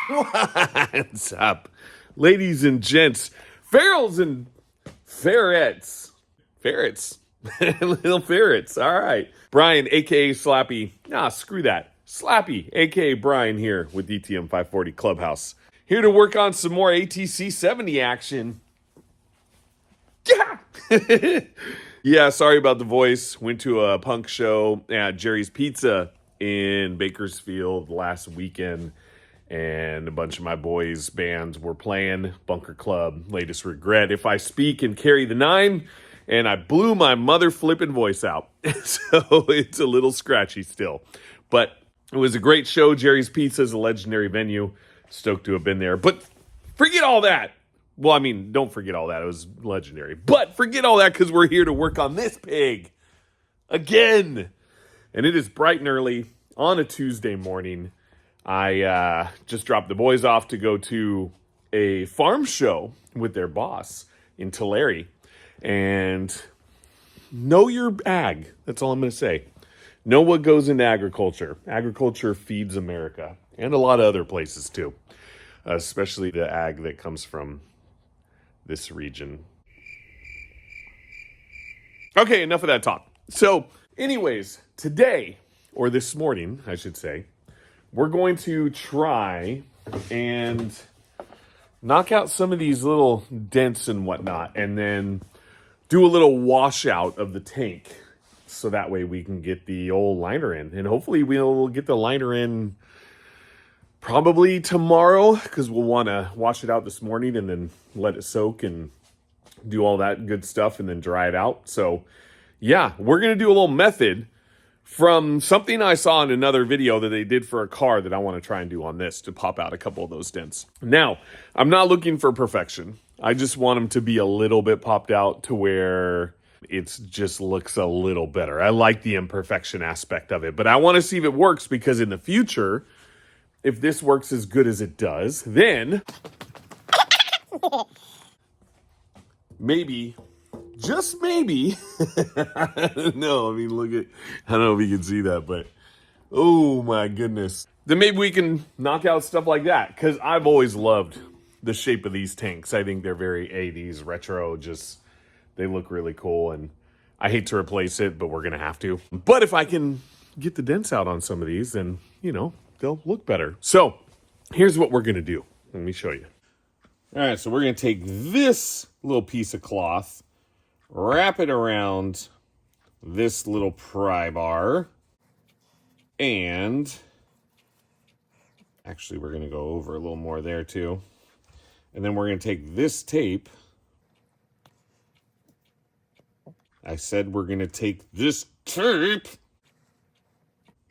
What's up, ladies and gents, ferals and ferrets, little ferrets. All right, Brian, aka Slappy. Nah, screw that. Slappy, aka Brian, here with DTM 540 Clubhouse. Here to work on some more ATC70 action. Yeah. Yeah, sorry about the voice. Went to a punk show at Jerry's Pizza in Bakersfield last weekend, and a bunch of my boys' bands were playing. Bunker Club, Latest Regret, If I Speak and Carry the Nine, and I blew my mother flipping voice out. So it's a little scratchy still. But it was a great show. Jerry's Pizza is a legendary venue. Stoked to have been there. But forget all that. Well, I mean, don't forget all that. It was legendary. But forget all that because we're here to work on this pig again. And it is bright and early on a Tuesday morning. I just dropped the boys off to go to a farm show with their boss in Tulare. And know your ag. That's all I'm going to say. Know what goes into agriculture. Agriculture feeds America and a lot of other places too. Especially the ag that comes from this region. Okay, enough of that talk. So, anyways, today, or this morning, I should say, we're going to try and knock out some of these little dents and whatnot, and then do a little washout of the tank, so that way we can get the old liner in. And hopefully we'll get the liner in probably tomorrow, because we'll want to wash it out this morning and then let it soak and do all that good stuff and then dry it out. So yeah, we're going to do a little method from something I saw in another video that they did for a car that I want to try and do on this to pop out a couple of those dents. Now, I'm not looking for perfection. I just want them to be a little bit popped out to where it just looks a little better. I like the imperfection aspect of it, but I want to see if it works, because in the future, if this works as good as it does, then maybe, just maybe, no, I mean, look at, I don't know if you can see that, but oh my goodness. Then maybe we can knock out stuff like that, because I've always loved the shape of these tanks. I think they're very 80s retro, just, they look really cool, and I hate to replace it, but we're going to have to. But if I can get the dents out on some of these, then, you know, they'll look better. So here's what we're going to do. Let me show you. All right, so we're going to take this little piece of cloth, wrap it around this little pry bar, and actually we're going to go over a little more there too. And then we're going to take this tape. I said we're going to take this tape.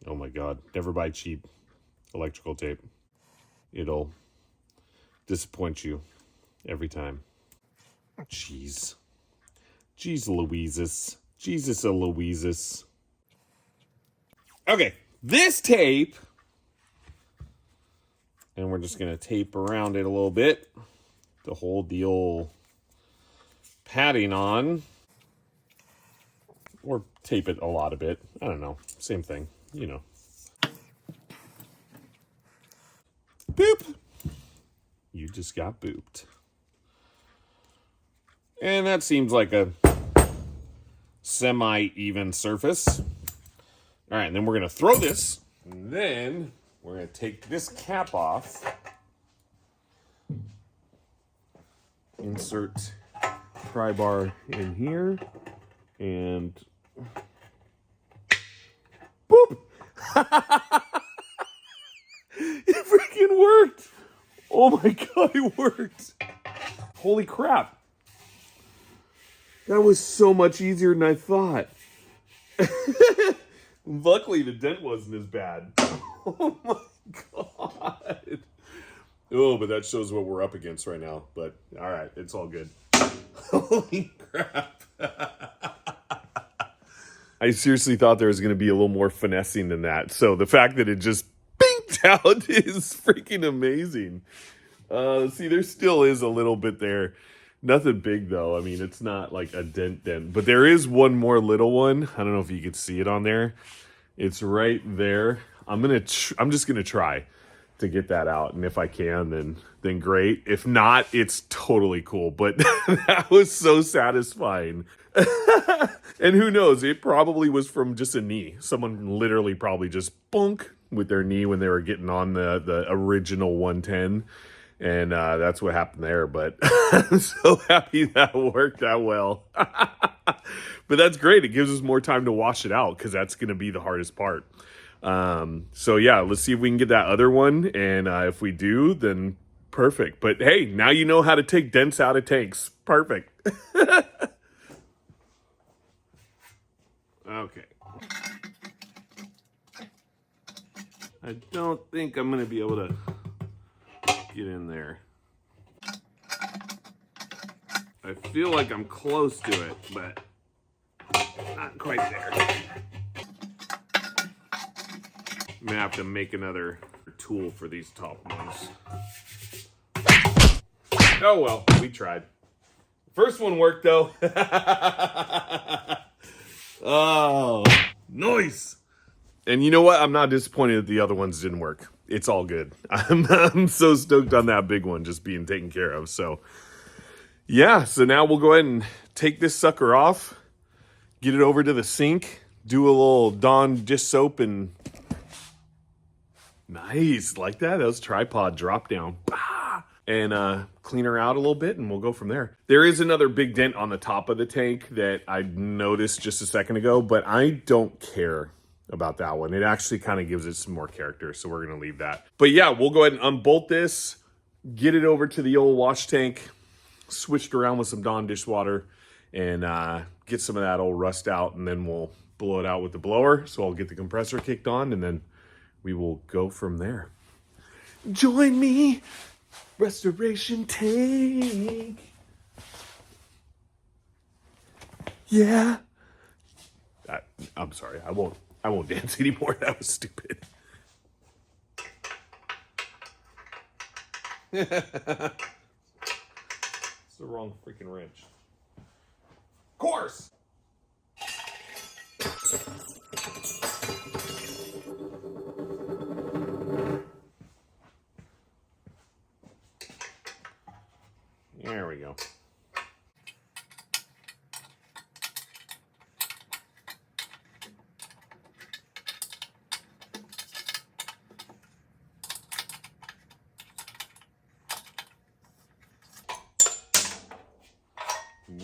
Oh my God, never buy cheap electrical tape. It'll disappoint you every time. Jeez. Jeez Louises. Jesus Louises. Okay, this tape, and we're just going to tape around it a little bit to hold the old padding on. Or tape it a lot of it. I don't know. Same thing, you know. Boop. You just got booped. And that seems like a semi-even surface. All right, and then we're going to throw this. And then we're going to take this cap off. Insert pry bar in here. And boop. It freaking worked. Oh my God, it worked. Holy crap. That was so much easier than I thought. Luckily, the dent wasn't as bad. Oh my God. Oh, but that shows what we're up against right now. But all right, it's all good. Holy crap. I seriously thought there was going to be a little more finessing than that. So the fact that it just pinked out is freaking amazing. See, there still is a little bit there. Nothing big, though. I mean, it's not like a dent. But there is one more little one. I don't know if you can see it on there. It's right there. I'm just gonna try to get that out, and if I can, then great. If not, it's totally cool. But that was so satisfying. And who knows? It probably was from just a knee. Someone literally probably just bunk with their knee when they were getting on the original 110. And that's what happened there. But I'm so happy that worked out well. But that's great. It gives us more time to wash it out because that's going to be the hardest part. So yeah, let's see if we can get that other one. And if we do, then perfect. But hey, now you know how to take dents out of tanks. Perfect. Okay. I don't think I'm going to be able to get in there. I feel like I'm close to it, but not quite there. I'm going to have to make another tool for these top ones. Oh well, we tried. First one worked though. Oh, nice. And you know what? I'm not disappointed that the other ones didn't work. It's all good. I'm so stoked on that big one just being taken care of. So yeah, so now we'll go ahead and take this sucker off, get it over to the sink, do a little Dawn dish soap, and nice, like that. That was tripod drop down. And clean her out a little bit, and we'll go from there. There is another big dent on the top of the tank that I noticed just a second ago, but I don't care about that one. It actually kind of gives it some more character, so we're going to leave that. But yeah, we'll go ahead and unbolt this, get it over to the old wash tank, switched around with some Dawn dishwater, and get some of that old rust out, and then we'll blow it out with the blower. So I'll get the compressor kicked on, and then we will go from there. Join me! Restoration tank. Yeah. I'm sorry. I won't dance anymore. That was stupid. It's the wrong freaking wrench. Of course. There we go.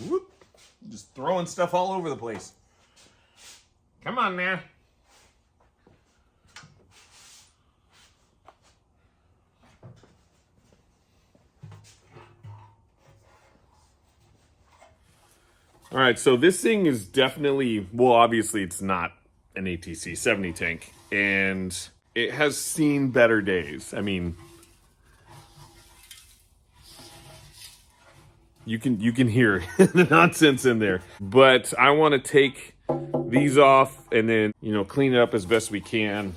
Whoop. Just throwing stuff all over the place. Come on now. All right, so this thing is definitely, well, obviously it's not an ATC70 tank, and it has seen better days. I mean, you can hear the nonsense in there. But I want to take these off and then, clean it up as best we can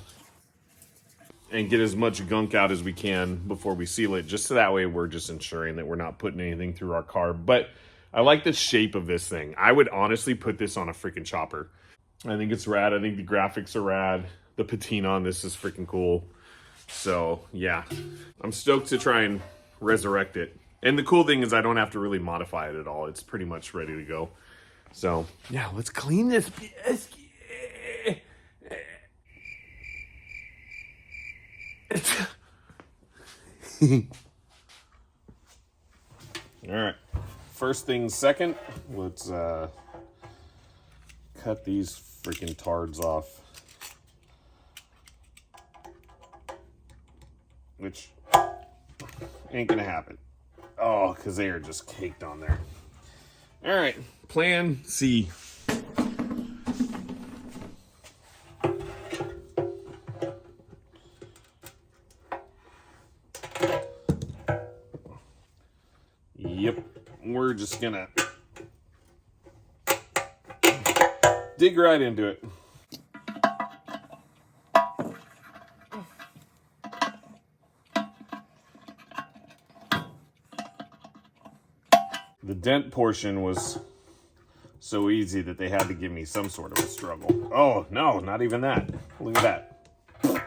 and get as much gunk out as we can before we seal it, just so that way we're just ensuring that we're not putting anything through our car. But I like the shape of this thing. I would honestly put this on a freaking chopper. I think it's rad. I think the graphics are rad. The patina on this is freaking cool. So yeah, I'm stoked to try and resurrect it. And the cool thing is I don't have to really modify it at all. It's pretty much ready to go. So yeah, let's clean this. All right. First thing second, let's cut these freaking tards off. Which ain't gonna happen. Oh, because they are just caked on there. All right, plan C. Yep, we're just gonna dig right into it. The dent portion was so easy that they had to give me some sort of a struggle. Oh, no, not even that. Look at that.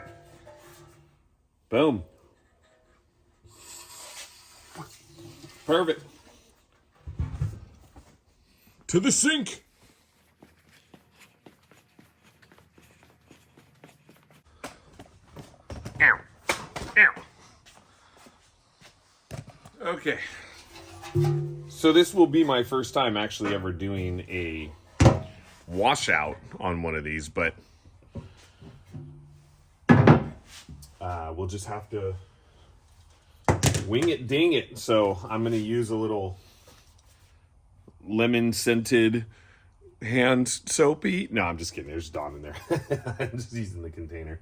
Boom. Perfect. To the sink. Ow. Ow. Okay. So this will be my first time actually ever doing a washout on one of these, but we'll just have to wing it, ding it. So I'm going to use a little lemon scented hand soapy. No, I'm just kidding. There's Dawn in there. I'm just using the container.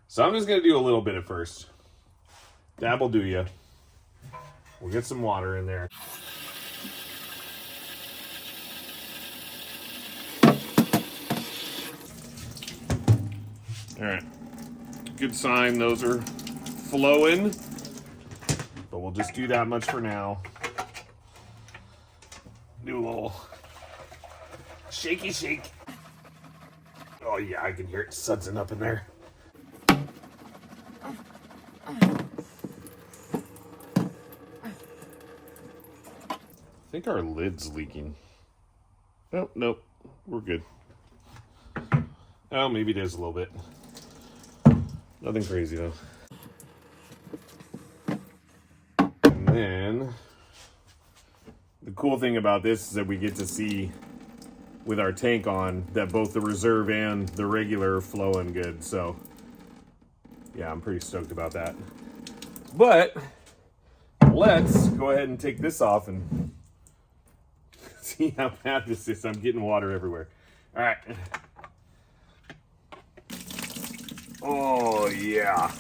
So I'm just going to do a little bit at first. Dab will do ya. We'll get some water in there. All right. Good sign. Those are flowing. But we'll just do that much for now. Do a little shaky shake. Oh yeah, I can hear it sudsing up in there. I think our lid's leaking. Oh, nope. We're good. Oh, maybe it is a little bit. Nothing crazy though. And then the cool thing about this is that we get to see with our tank on that both the reserve and the regular are flowing good. So yeah, I'm pretty stoked about that. But let's go ahead and take this off and see how bad this is. I'm getting water everywhere. All right. Oh, yeah.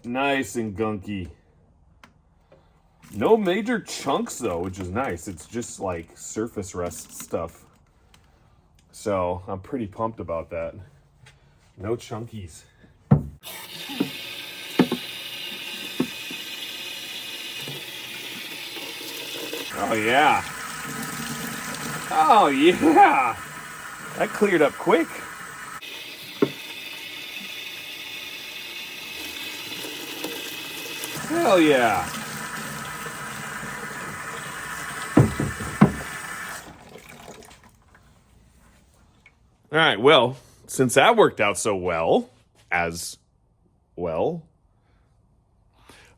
Nice and gunky. No major chunks, though, which is nice. It's just like surface rust stuff. So I'm pretty pumped about that. No chunkies. Oh, yeah. Oh, yeah. That cleared up quick. Hell yeah. All right, well, since that worked out so well,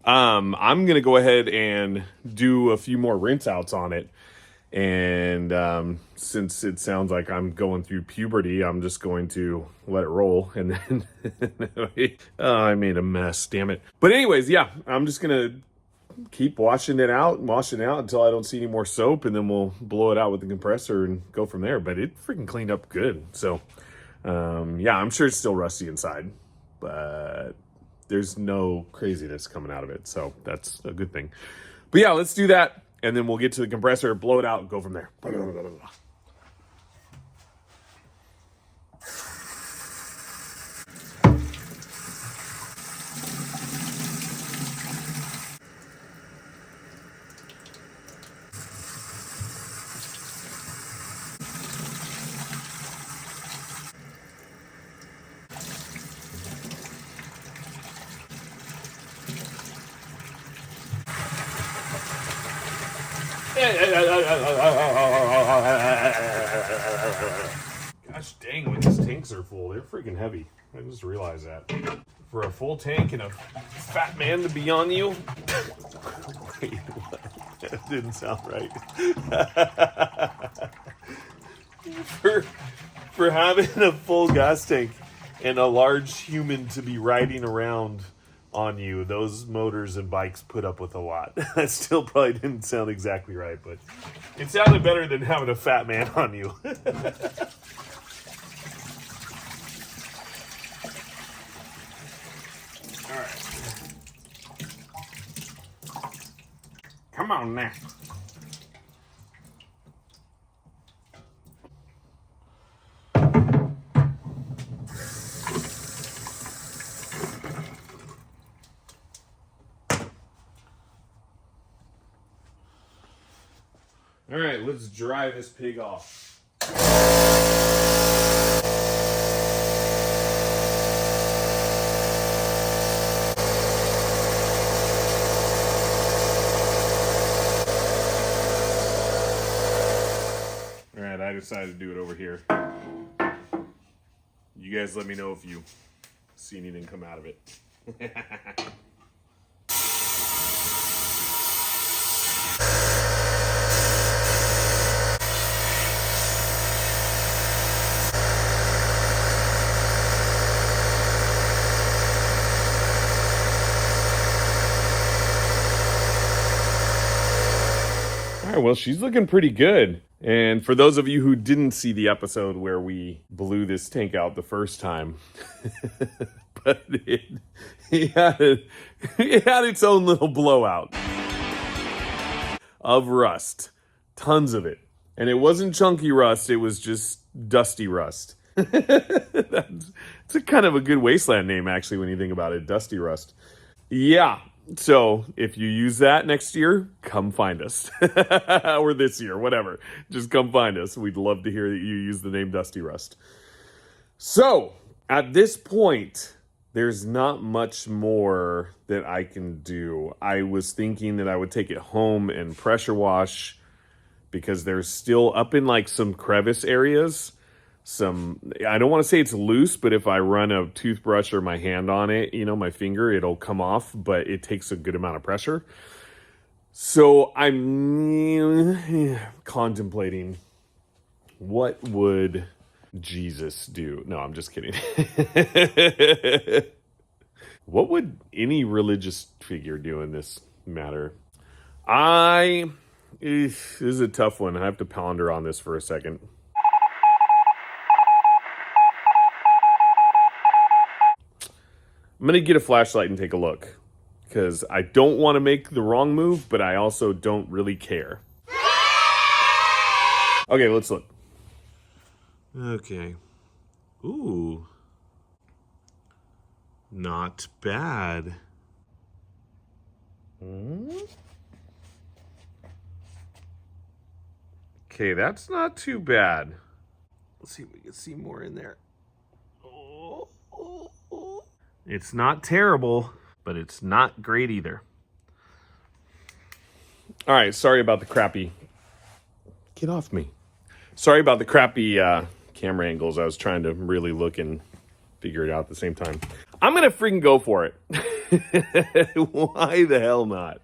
I'm going to go ahead and do a few more rinse outs on it. And since it sounds like I'm going through puberty, I'm just going to let it roll. And then I made a mess, damn it. But anyways, yeah, I'm just going to keep washing it out until I don't see any more soap. And then we'll blow it out with the compressor and go from there. But it freaking cleaned up good. So, yeah, I'm sure it's still rusty inside. But there's no craziness coming out of it. So that's a good thing. But yeah, let's do that. And then we'll get to the compressor, blow it out, and go from there. Gosh dang, when these tanks are full, they're freaking heavy. I just realized that. For a full tank and a fat man to be on you. Wait, what? That didn't sound right. for having a full gas tank and a large human to be riding around on you, those motors and bikes put up with a lot. That still probably didn't sound exactly right, but it sounded better than having a fat man on you. All right. Come on now. All right, let's dry this pig off. All right, I decided to do it over here. You guys let me know if you see anything come out of it. All right, well, she's looking pretty good. And for those of you who didn't see the episode where we blew this tank out the first time, but it had its own little blowout of rust, tons of it. And it wasn't chunky rust, it was just dusty rust. It's a kind of a good wasteland name, actually, when you think about it, Dusty Rust. Yeah. So if you use that next year, come find us. Or this year, whatever. Just come find us. We'd love to hear that you use the name Dusty Rust. So at this point, there's not much more that I can do. I was thinking that I would take it home and pressure wash because there's still up in like some crevice areas. I don't want to say it's loose, but if I run a toothbrush or my hand on it, my finger, it'll come off, but it takes a good amount of pressure. So I'm contemplating, what would Jesus do? No, I'm just kidding. What would any religious figure do in this matter? This is a tough one. I have to ponder on this for a second. I'm going to get a flashlight and take a look because I don't want to make the wrong move, but I also don't really care. Okay, let's look. Okay. Ooh. Not bad. Okay, that's not too bad. Let's see if we can see more in there. It's not terrible, but it's not great either. All right, sorry about the crappy... Get off me. Sorry about the crappy camera angles. I was trying to really look and figure it out at the same time. I'm going to freaking go for it. Why the hell not?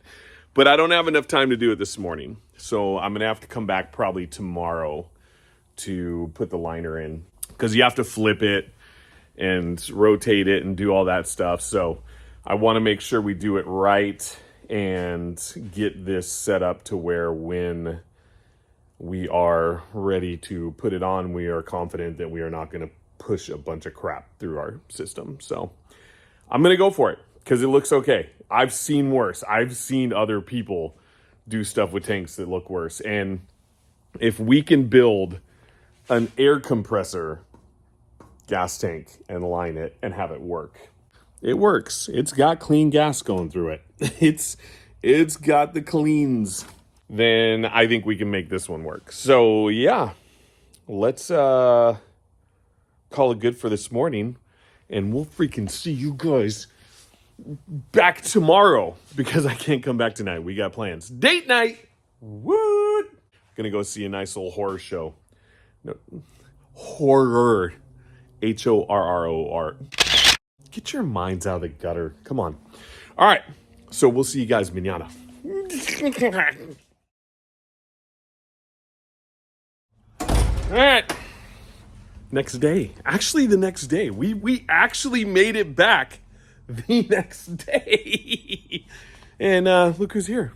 But I don't have enough time to do it this morning. So I'm going to have to come back probably tomorrow to put the liner in. Because you have to flip it and rotate it and do all that stuff. So I want to make sure we do it right and get this set up to where when we are ready to put it on, we are confident that we are not going to push a bunch of crap through our system. So I'm going to go for it because it looks okay. I've seen worse. I've seen other people do stuff with tanks that look worse. And if we can build an air compressor gas tank and line it and have it work, it works. It's got clean gas going through it. It's got the cleans. Then I think we can make this one work. So yeah, let's call it good for this morning, and we'll freaking see you guys back tomorrow because I can't come back tonight. We got plans. Date night. Woo! Gonna go see a nice little horror show. No, horror. HORROR. Get your minds out of the gutter. Come on. All right. So we'll see you guys mañana. All right. Next day. Actually, the next day. We actually made it back the next day. And look who's here.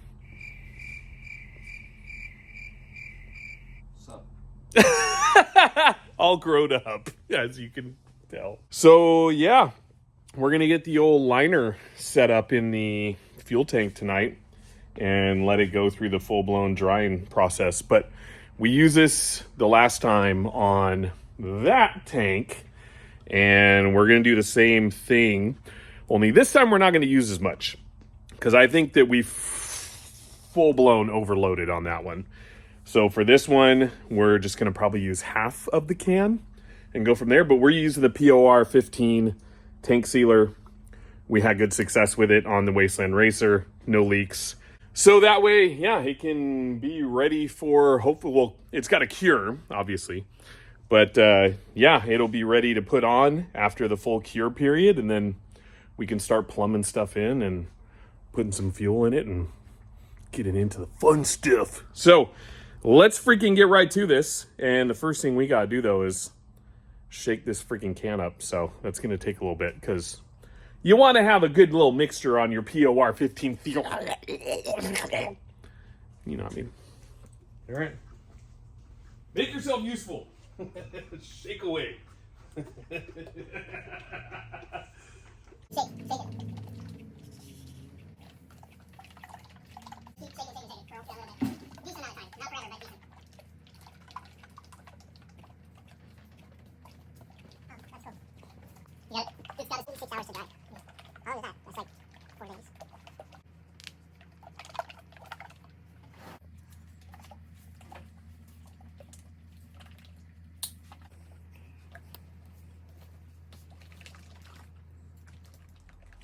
What's up? All grown up, as you can tell. So, yeah. We're going to get the old liner set up in the fuel tank tonight and let it go through the full-blown drying process. But we used this the last time on that tank, and we're going to do the same thing, only this time we're not going to use as much because I think that we've full-blown overloaded on that one. So for this one, we're just gonna probably use half of the can and go from there. But we're using the POR 15 tank sealer. We had good success with it on the Wasteland Racer, no leaks. So that way, yeah, it can be ready for, hopefully, well, it's got a cure, obviously. But yeah, it'll be ready to put on after the full cure period. And then we can start plumbing stuff in and putting some fuel in it and getting into the fun stuff. So let's freaking get right to this. And the first thing we got to do, though, is shake this freaking can up. So that's going to take a little bit because you want to have a good little mixture on your POR 15 feel. You know what I mean? All right. Make yourself useful. Shake away. Shake it. It's got 6 hours to dry. How long is that? That's like 4 days.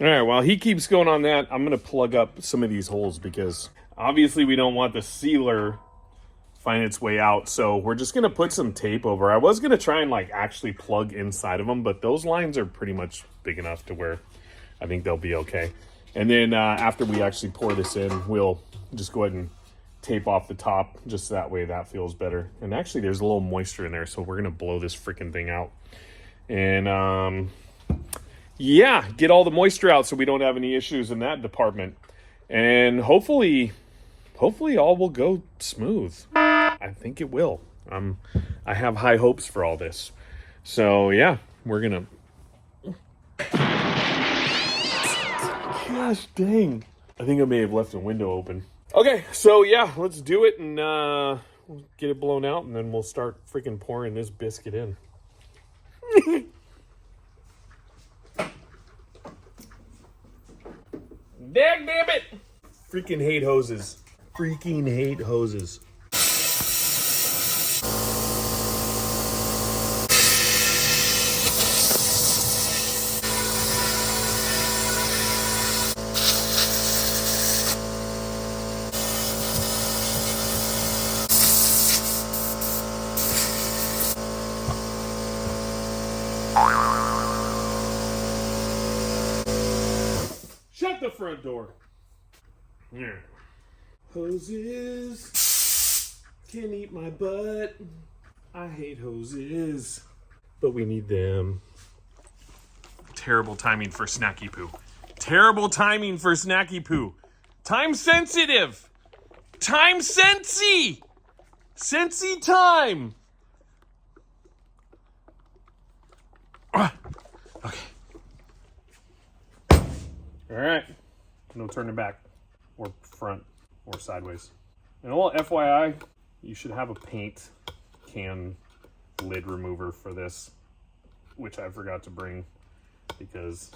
All right, while he keeps going on that, I'm going to plug up some of these holes because obviously we don't want the sealer find its way out. So we're just going to put some tape over. I was going to try and like actually plug inside of them, but those lines are pretty much big enough to where I think they'll be okay. And then after we actually pour this in, we'll just go ahead and tape off the top, just that way that feels better. And actually there's a little moisture in there, so we're going to blow this freaking thing out. And yeah, get all the moisture out so we don't have any issues in that department. And hopefully all will go smooth. I think it will. I have high hopes for all this. So yeah, we're gonna. Gosh dang! I think I may have left a window open. Okay, so yeah, let's do it and we'll get it blown out, and then we'll start freaking pouring this biscuit in. Dag damn it! Freaking hate hoses. Freaking hate hoses. Shut the front door. Yeah. Hoses can eat my butt. I hate hoses, but we need them. Terrible timing for snacky poo. Terrible timing for snacky poo. Time sensitive. Time sensy. Sensy time. Okay. All right. No turning back or front or sideways. And a little FYI, you should have a paint can lid remover for this, which I forgot to bring because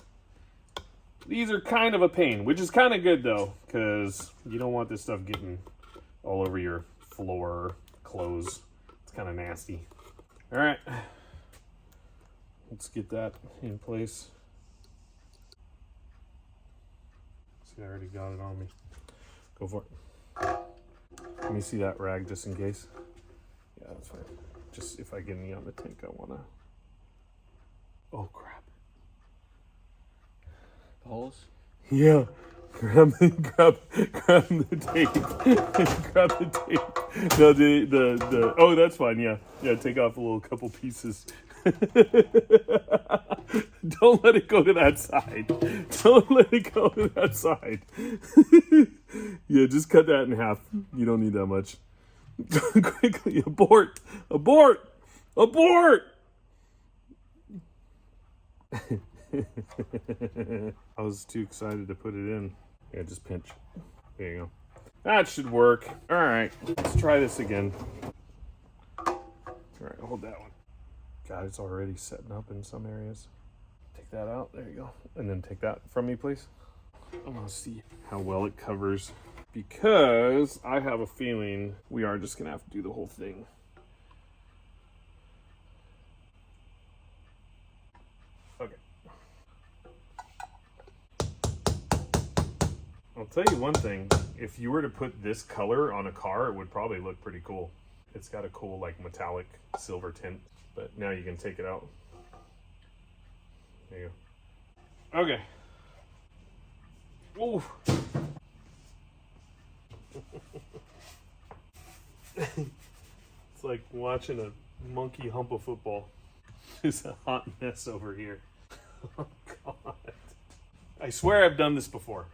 these are kind of a pain, which is kind of good though, because you don't want this stuff getting all over your floor, clothes. It's kind of nasty. All right, let's get that in place. See, I already got it on me. Go for it. Let me see that rag just in case. Yeah, that's fine. Just if I get any on the tank, I wanna. Oh crap. The holes? Yeah. Grab the tape. Grab the tape. No, the oh, that's fine. Yeah, take off a little couple pieces. Don't let it go to that side. Don't let it go to that side. Yeah, just cut that in half. You don't need that much. Quickly, abort! Abort! Abort! I was too excited to put it in. Yeah, just pinch. There you go. That should work. All right, let's try this again. All right, hold that one. God, it's already setting up in some areas. Take that out. There you go. And then take that from me, please. I want to see how well it covers because I have a feeling we are just gonna have to do the whole thing. Okay. I'll tell you one thing, if you were to put this color on a car, it would probably look pretty cool. It's got a cool like metallic silver tint, but now you can take it out. There you go. Okay. Ooh. It's like watching a monkey hump a football. There's a hot mess over here. Oh God. I swear I've done this before.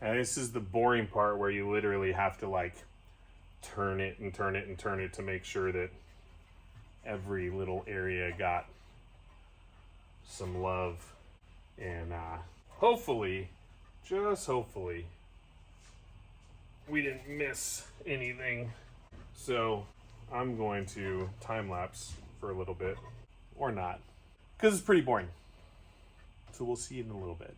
And this is the boring part where you literally have to like turn it and turn it and turn it to make sure that every little area got some love. And hopefully, just hopefully, we didn't miss anything. So I'm going to time lapse for a little bit, or not, because it's pretty boring. So we'll see you in a little bit.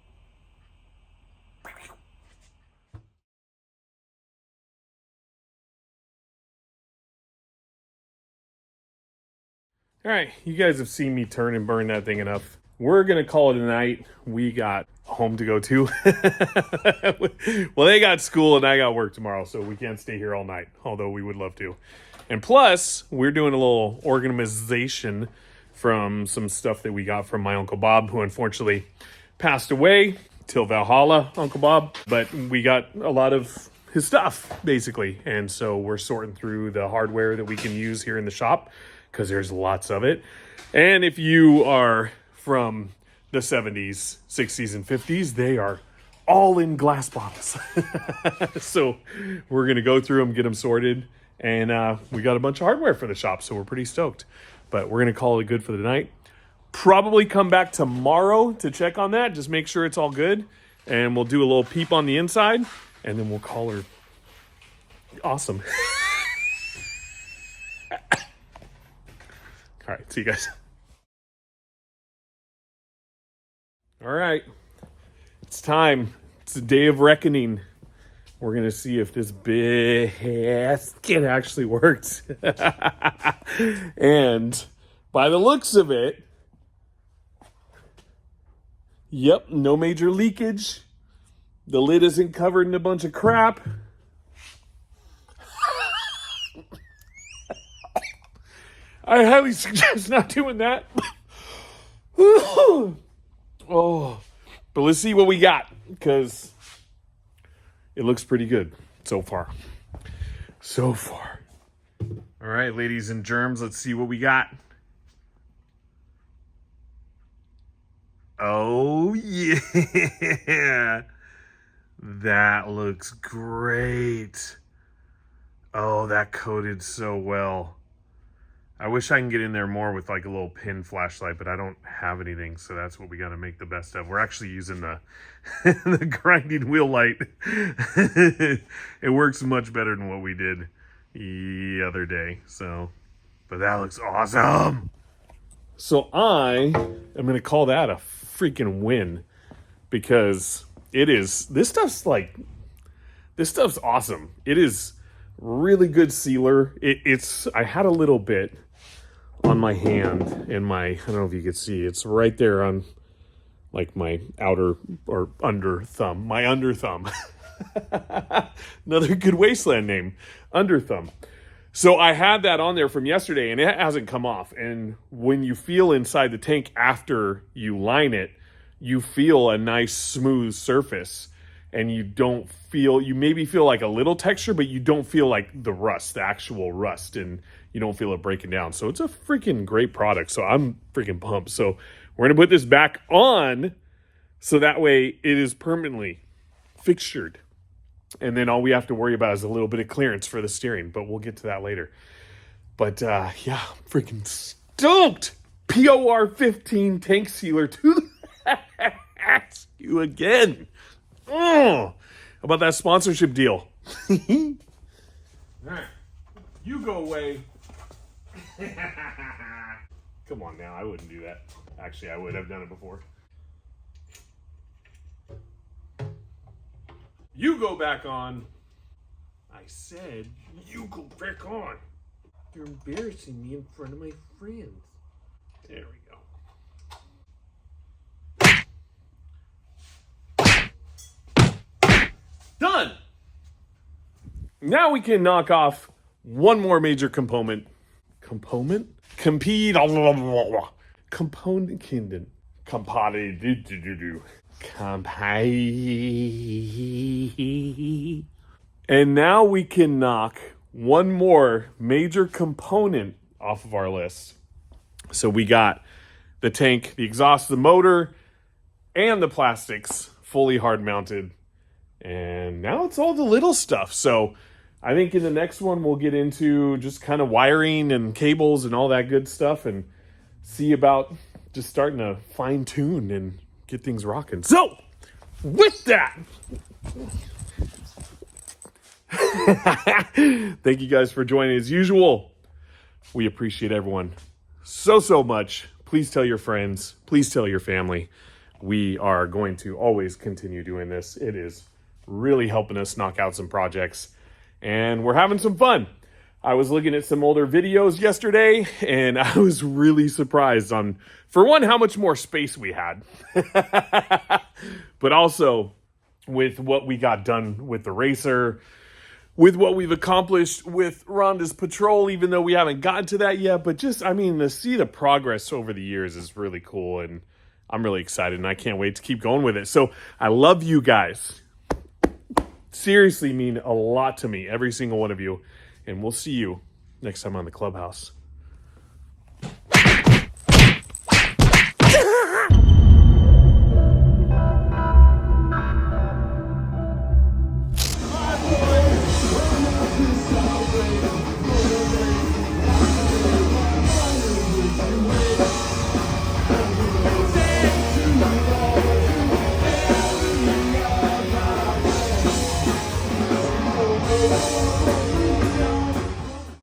All right, you guys have seen me turn and burn that thing enough. We're gonna call it a night. We got home to go to. Well, they got school and I got work tomorrow, so we can't stay here all night, although we would love to. And plus, we're doing a little organization from some stuff that we got from my Uncle Bob, who unfortunately passed away. Till Valhalla, Uncle Bob. But we got a lot of his stuff, basically. And so we're sorting through the hardware that we can use here in the shop, because there's lots of it. And if you are from the 70s, 60s, and 50s, they are all in glass bottles. So we're going to go through them, get them sorted. And we got a bunch of hardware for the shop, so we're pretty stoked. But we're going to call it good for the night. Probably come back tomorrow to check on that. Just make sure it's all good. And we'll do a little peep on the inside. And then we'll call her awesome. All right, see you guys. All right, it's time. It's a day of reckoning. We're going to see if this basket actually works. And by the looks of it, yep, no major leakage. The lid isn't covered in a bunch of crap. I highly suggest not doing that. Oh, but let's see what we got, because it looks pretty good so far. So far. All right, ladies and germs, let's see what we got. Oh, yeah. That looks great. Oh, that coated so well. I wish I can get in there more with like a little pin flashlight, but I don't have anything, so that's what we got to make the best of. We're actually using the the grinding wheel light. It works much better than what we did the other day. So, but that looks awesome. So I am going to call that a freaking win, because this stuff's awesome. It is really good sealer. I had a little bit on my hand and I don't know if you can see, it's right there on like my outer or under thumb, my under thumb. Another good wasteland name, under thumb. So I had that on there from yesterday and it hasn't come off. And when you feel inside the tank after you line it, you feel a nice smooth surface. And you maybe feel like a little texture, but you don't feel like the rust, the actual rust, and you don't feel it breaking down. So it's a freaking great product. So I'm freaking pumped. So we're going to put this back on so that way it is permanently fixtured. And then all we have to worry about is a little bit of clearance for the steering, but we'll get to that later. But yeah, I'm freaking stoked. POR 15 tank sealer to ask you again. Oh, how about that sponsorship deal? All right, you go away. Come on now, I wouldn't do that. Actually, I would. I've done it before. You go back on. I said you go back on. You're embarrassing me in front of my friends. There we go. Done! Now we can knock off one more major component. Component? Compete. Component kingdom. And now we can knock one more major component off of our list. So we got the tank, the exhaust, the motor, and the plastics fully hard mounted. And now it's all the little stuff. So I think in the next one, we'll get into just kind of wiring and cables and all that good stuff and see about just starting to fine tune and get things rocking. So with that, thank you guys for joining as usual. We appreciate everyone so much. Please tell your friends. Please tell your family. We are going to always continue doing this. It is really helping us knock out some projects, and we're having some fun. I was looking at some older videos yesterday, and I was really surprised on, for one, how much more space we had, but also with what we got done with the racer, with what we've accomplished with Rhonda's patrol, even though we haven't gotten to that yet. But just, I mean, to see the progress over the years is really cool, and I'm really excited, and I can't wait to keep going with it. So I love you guys. Seriously mean a lot to me, every single one of you. And we'll see you next time on the Clubhouse.